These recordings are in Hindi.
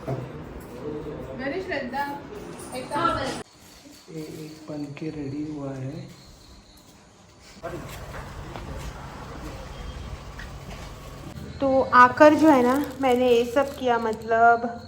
मेरी श्रद्धा एक बन के रेडी हुआ है। तो आकर जो है ना मैंने ये सब किया, मतलब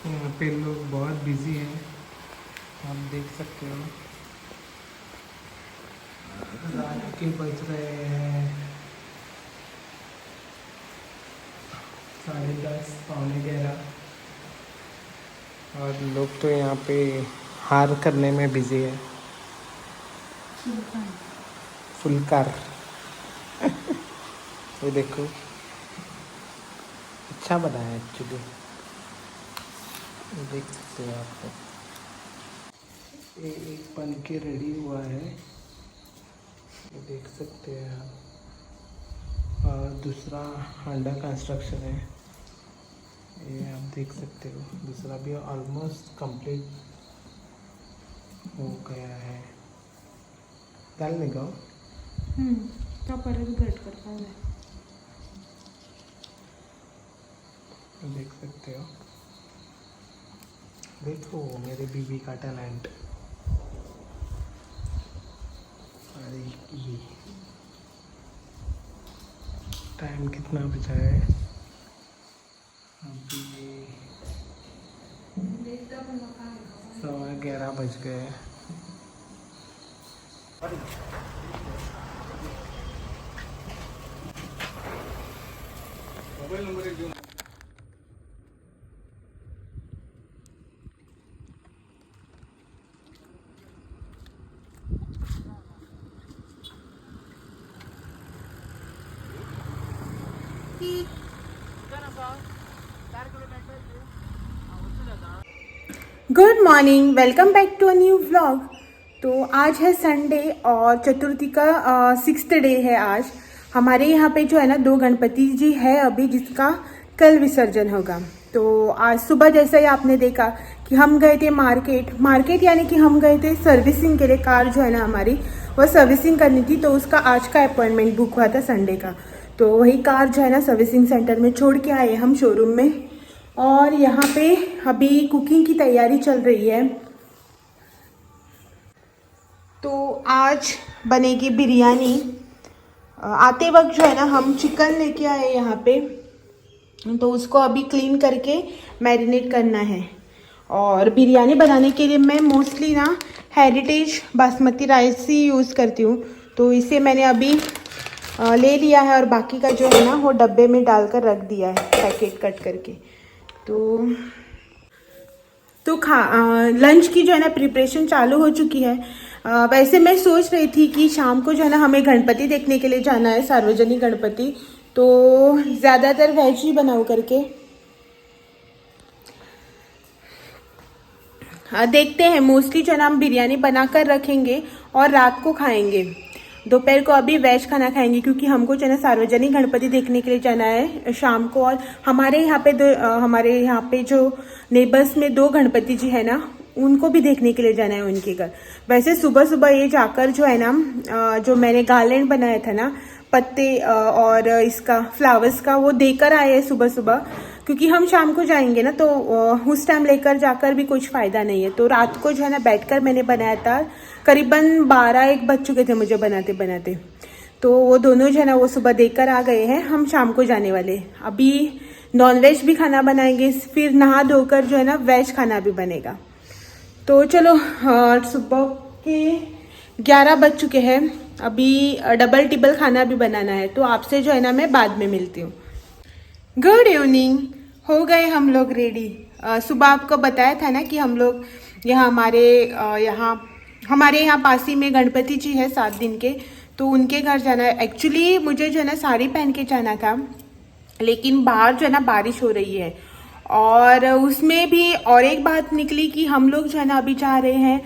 यहाँ पे लोग बहुत बिजी हैं, आप देख सकते हो। रात के बज रहे हैं 10:30 पौने 11 और लोग तो यहाँ पे हार करने में बिजी है। फुलकार ये देखो, अच्छा बना है एक्चुअली, देख सकते हो आप। एक बन के रेडी हुआ है, ये देख सकते हैं आप। और दूसरा अंडर कंस्ट्रक्शन है, ये आप देख सकते हो। दूसरा भी ऑलमोस्ट कंप्लीट हो गया है। डालने का क्या परत घट करता है। देख सकते हो, देखो मेरे बीबी का टैलेंट। अरे ये टाइम कितना बचा है अभी? 11:15 बज गए। मोबाइल नंबर एक दो। Good morning, welcome back to a new vlog. तो आज है संडे और चतुर्थी का 6th डे है आज। हमारे यहाँ पे जो है ना 2 गणपति जी है अभी, जिसका कल विसर्जन होगा। तो आज सुबह जैसा ही आपने देखा कि हम गए थे मार्केट यानी कि हम गए थे सर्विसिंग के लिए। कार जो है ना हमारी वो सर्विसिंग करनी थी, तो उसका आज का अपॉइंटमेंट बुक हुआ था संडे का। तो वही कार जो है ना सर्विसिंग सेंटर में छोड़ के आए हम शोरूम में। और यहाँ पे अभी कुकिंग की तैयारी चल रही है। तो आज बनेगी बिरयानी। आते वक्त जो है ना हम चिकन लेके आए यहाँ पे, तो उसको अभी क्लीन करके मैरिनेट करना है। और बिरयानी बनाने के लिए मैं मोस्टली ना हेरिटेज बासमती राइस ही यूज़ करती हूँ। तो इसे मैंने अभी ले लिया है और बाकी का जो है ना वो डब्बे में डालकर रख दिया है, पैकेट कट करके। तो लंच की जो है ना प्रिपरेशन चालू हो चुकी है। वैसे मैं सोच रही थी कि शाम को जो है ना हमें गणपति देखने के लिए जाना है, सार्वजनिक गणपति। तो ज़्यादातर वेज ही बनाओ करके देखते हैं। मोस्टली जो है ना हम बिरयानी बनाकर रखेंगे और रात को खाएंगे। दोपहर को अभी वेज खाना खाएंगे, क्योंकि हमको जो है ना सार्वजनिक गणपति देखने के लिए जाना है शाम को। और हमारे यहाँ पे जो नेबर्स में 2 गणपति जी है ना, उनको भी देखने के लिए जाना है उनके घर। वैसे सुबह सुबह ये जाकर जो है ना जो मैंने गार्लैंड बनाया था ना पत्ते और इसका फ्लावर्स का, वो देकर आए हैं सुबह सुबह। क्योंकि हम शाम को जाएंगे ना, तो उस टाइम लेकर जाकर भी कुछ फ़ायदा नहीं है। तो रात को जो है ना बैठकर मैंने बनाया था। करीबन 12-1 बज चुके थे मुझे बनाते बनाते। तो वो दोनों जो है ना वो सुबह देकर आ गए हैं। हम शाम को जाने वाले। अभी नॉनवेज भी खाना बनाएंगे, फिर नहा धोकर जो है ना वेज खाना भी बनेगा। तो चलो, सुबह के 11 बज चुके हैं। अभी डबल टिबल खाना भी बनाना है। तो आपसे जो है ना मैं बाद में मिलती हूँ। गुड इवनिंग, हो गए हम लोग रेडी। सुबह आपको बताया था ना कि हम लोग यहाँ हमारे यहाँ पास ही में गणपति जी है 7 दिन के, तो उनके घर जाना है। एक्चुअली मुझे जो है ना साड़ी पहन के जाना था, लेकिन बाहर जो है ना बारिश हो रही है। और उसमें भी और एक बात निकली कि हम लोग जो है ना अभी जा रहे हैं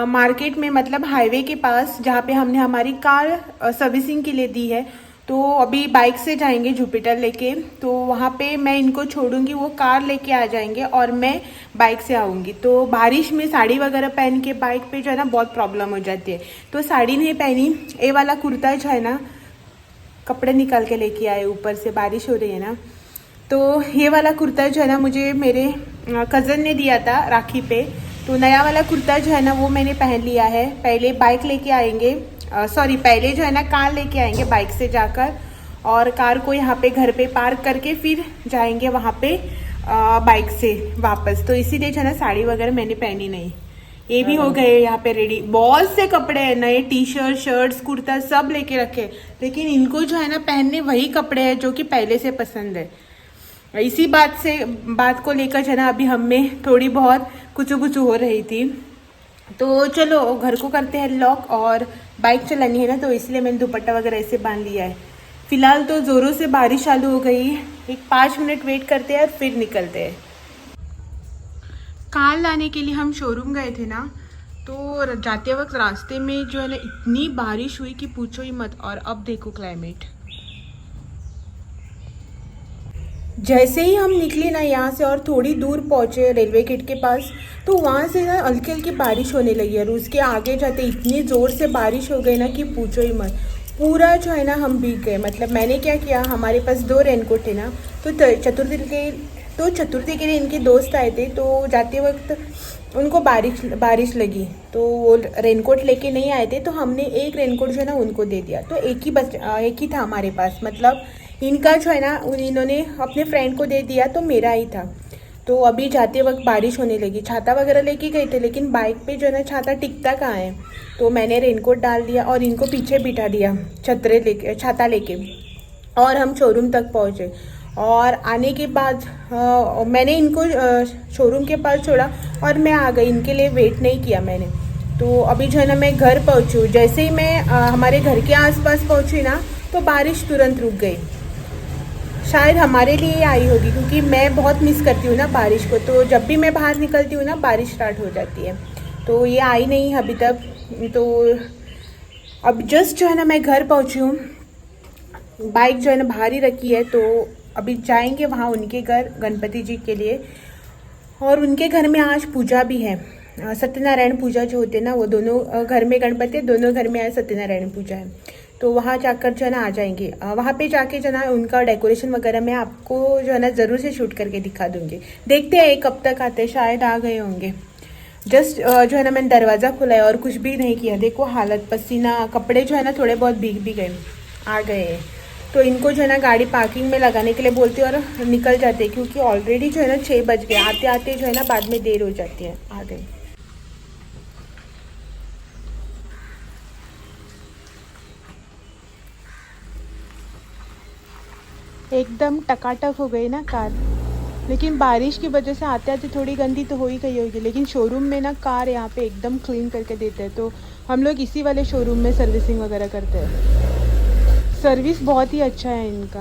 मार्केट में, मतलब हाईवे के पास, जहाँ पे हमने हमारी कार सर्विसिंग के लिए दी है। तो अभी बाइक से जाएंगे जुपिटर लेके, तो वहाँ पे मैं इनको छोड़ूंगी, वो कार लेके आ जाएंगे और मैं बाइक से आऊँगी। तो बारिश में साड़ी वगैरह पहन के बाइक पे जो है ना बहुत प्रॉब्लम हो जाती है, तो साड़ी नहीं पहनी। ये वाला कुर्ता जो है ना, कपड़े निकाल के लेके आए, ऊपर से बारिश हो रही है ना, तो ये वाला कुर्ता जो है ना मुझे मेरे कज़न ने दिया था राखी पे। तो नया वाला कुर्ता जो है ना वो मैंने पहन लिया है। पहले बाइक लेके आएंगे, पहले जो है ना कार लेके आएंगे बाइक से जाकर, और कार को यहाँ पे घर पे पार्क करके फिर जाएंगे वहाँ पे बाइक से वापस। तो इसीलिए जो है ना साड़ी वगैरह मैंने पहनी नहीं। ये भी हो गए यहाँ पे रेडी, बहुत से कपड़े हैं, नए टी शर्ट, शर्ट्स, कुर्ता सब लेके रखे, लेकिन इनको जो है ना पहनने वही कपड़े हैं जो कि पहले से पसंद है। इसी बात को लेकर जो है ना अभी हमें थोड़ी बहुत कुछ हो रही थी। तो चलो घर को करते हैं लॉक, और बाइक चलानी है ना, तो इसलिए मैंने दुपट्टा वगैरह ऐसे बांध लिया है। फिलहाल तो ज़ोरों से बारिश चालू हो गई, एक 5 मिनट वेट करते हैं और फिर निकलते हैं। कार लाने के लिए हम शोरूम गए थे ना, तो जाते वक्त रास्ते में जो है ना इतनी बारिश हुई कि पूछो ही मत। और अब देखो क्लाइमेट, जैसे ही हम निकले ना यहाँ से और थोड़ी दूर पहुँचे रेलवे गेट के पास, तो वहाँ से ना हल्की हल्की बारिश होने लगी है। और उसके आगे जाते इतनी ज़ोर से बारिश हो गई ना कि पूछो ही मत। पूरा जो है ना हम भीग गए। मतलब मैंने क्या किया, हमारे पास 2 रेनकोट थे ना, तो चतुर्थी के लिए इनके दोस्त आए थे, तो जाते वक्त उनको बारिश लगी, तो वो रेनकोट लेके नहीं आए थे, तो हमने एक रेनकोट जो है ना उनको दे दिया। तो एक ही था हमारे पास, मतलब इनका जो है ना इन्होंने अपने फ्रेंड को दे दिया, तो मेरा ही था। तो अभी जाते वक्त बारिश होने लगी, छाता वगैरह लेके गए थे, लेकिन बाइक पे जो है ना छाता टिकता कहाँ है, तो मैंने रेनकोट डाल दिया और इनको पीछे बिठा दिया छाता लेके, और हम शोरूम तक पहुँचे। और आने के बाद मैंने इनको शोरूम के पास छोड़ा और मैं आ गई, इनके लिए वेट नहीं किया मैंने। तो अभी जो है ना मैं घर पहुँची हूँ। जैसे ही मैं हमारे घर के आसपास पहुँची ना, तो बारिश तुरंत रुक गई। शायद हमारे लिए आई होगी, क्योंकि मैं बहुत मिस करती हूँ ना बारिश को, तो जब भी मैं बाहर निकलती हूँ ना बारिश स्टार्ट हो जाती है। तो ये आई नहीं अभी तक। तो अब जस्ट जो है ना मैं घर पहुँची हूँ, बाइक जो है ना बाहर ही रखी है, तो अभी जाएंगे वहाँ उनके घर गणपति जी के लिए। और उनके घर में आज पूजा भी है, सत्यनारायण पूजा जो होते हैं ना, वो दोनों घर में गणपति, दोनों घर में आज सत्यनारायण पूजा है। तो वहाँ जाकर जो है ना आ जाएंगे। वहाँ पे जाके जो है ना उनका डेकोरेशन वगैरह मैं आपको जो है ना ज़रूर से शूट करके दिखा दूँगी। देखते हैं कब तक आते हैं, शायद आ गए होंगे। जस्ट जो है ना मैंने दरवाज़ा खोला है और कुछ भी नहीं किया। देखो हालत, पसीना, कपड़े जो है ना थोड़े बहुत भीग भी गए, आ गए हैं। तो इनको जो है ना गाड़ी पार्किंग में लगाने के लिए बोलती हूँ और निकल जाते हैं, क्योंकि ऑलरेडी जो है ना 6 बज गए। आते आते जो है ना बाद में देर हो जाती है। आ गए। एकदम टकाटक हो गई ना कार, लेकिन बारिश की वजह से आते आते थोड़ी गंदी तो हो ही गई होगी। लेकिन शोरूम में ना कार यहाँ पे एकदम क्लीन करके देते हैं, तो हम लोग इसी वाले शोरूम में सर्विसिंग वगैरह करते हैं। सर्विस बहुत ही अच्छा है इनका।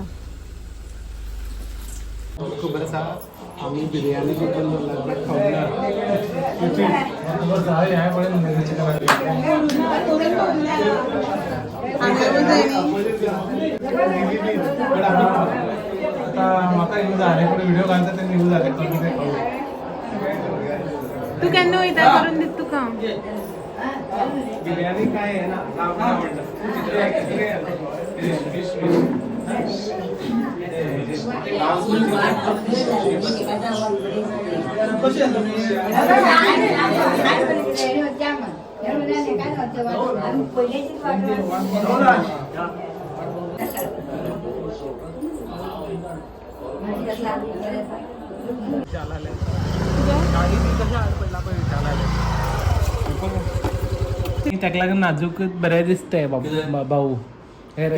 आम्ही बिर्याणी देखील लग्नात खाऊया। तू केन्ना वयता करून दित तुका? बिर्याणी काय आहे ना, त्याकला नाजूक बरें दिसतंय भाऊ। तेका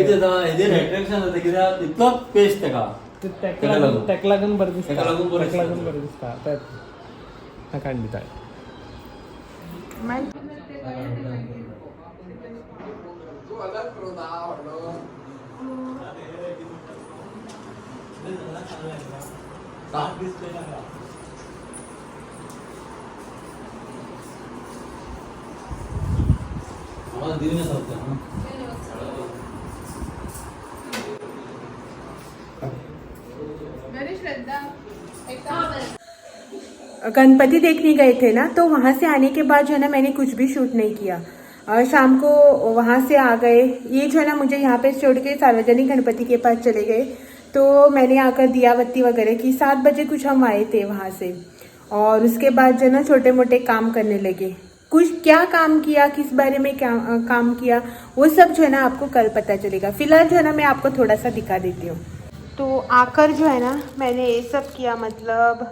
लागून बरें दिसता खंडिता। गणपति देखने गए थे ना, तो वहां से आने के बाद जो है ना मैंने कुछ भी शूट नहीं किया। शाम को वहां से आ गए, ये जो है ना मुझे यहाँ पे छोड़ के सार्वजनिक गणपति के पास चले गए, तो मैंने आकर दिया बत्ती वगैरह की। 7 बजे कुछ हम आए थे वहां से, और उसके बाद जो है ना छोटे मोटे काम करने लगे। कुछ क्या काम किया, किस बारे में क्या काम किया, वो सब जो है ना आपको कल पता चलेगा। फिलहाल जो है ना मैं आपको थोड़ा सा दिखा देती हूँ। तो आकर जो है ना मैंने ये सब किया, मतलब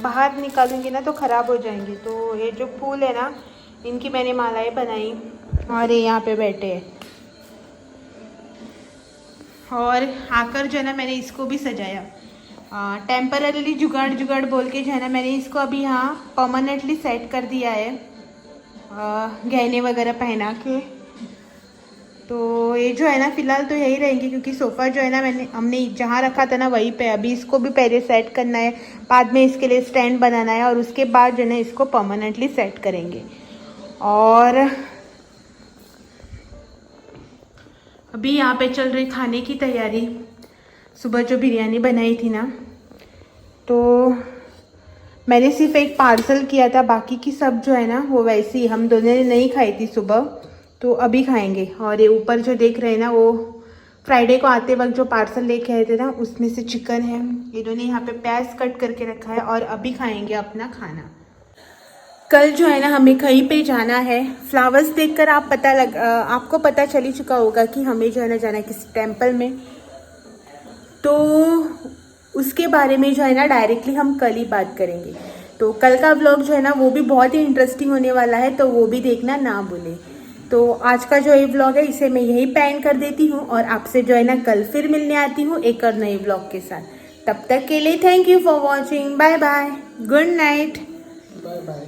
बाहर निकालूंगी ना तो ख़राब हो जाएंगे। तो ये जो फूल है ना, इनकी मैंने मालाएं बनाई, और ये यहाँ पे बैठे हैं। और आकर जो है ना मैंने इसको भी सजाया, टेम्पररीली जुगाड़ जुगाड़ बोल के जो है ना मैंने इसको अभी यहाँ परमानेंटली सेट कर दिया है, गहने वगैरह पहना के। तो ये जो है ना फिलहाल तो यही रहेंगे, क्योंकि सोफ़ा जो है ना हमने जहाँ रखा था ना वहीं पे, अभी इसको भी पहले सेट करना है, बाद में इसके लिए स्टैंड बनाना है, और उसके बाद जो है ना इसको परमानेंटली सेट करेंगे। और अभी यहाँ पे चल रही खाने की तैयारी। सुबह जो बिरयानी बनाई थी ना, तो मैंने सिर्फ एक पार्सल किया था, बाकी की सब जो है ना वो वैसे ही हम दोनों ने नहीं खाई थी सुबह, तो अभी खाएंगे। और ये ऊपर जो देख रहे हैं ना, वो फ्राइडे को आते वक्त जो पार्सल लेके आए थे ना, उसमें से चिकन है। इन्होंने यहाँ पे प्याज कट करके रखा है, और अभी खाएंगे अपना खाना। कल जो है ना हमें कहीं पे जाना है। फ्लावर्स देखकर आपको पता चल ही चुका होगा कि हमें जो है ना जाना है किसी टेम्पल में, तो उसके बारे में जो है ना डायरेक्टली हम कल ही बात करेंगे। तो कल का व्लॉग जो है ना वो भी बहुत ही इंटरेस्टिंग होने वाला है, तो वो भी देखना ना भूलें। तो आज का जो ये व्लॉग है इसे मैं यही पैन कर देती हूँ, और आपसे जो है ना कल फिर मिलने आती हूँ एक और नए व्लॉग के साथ। तब तक के लिए thank you for watching, bye bye, good night, bye bye.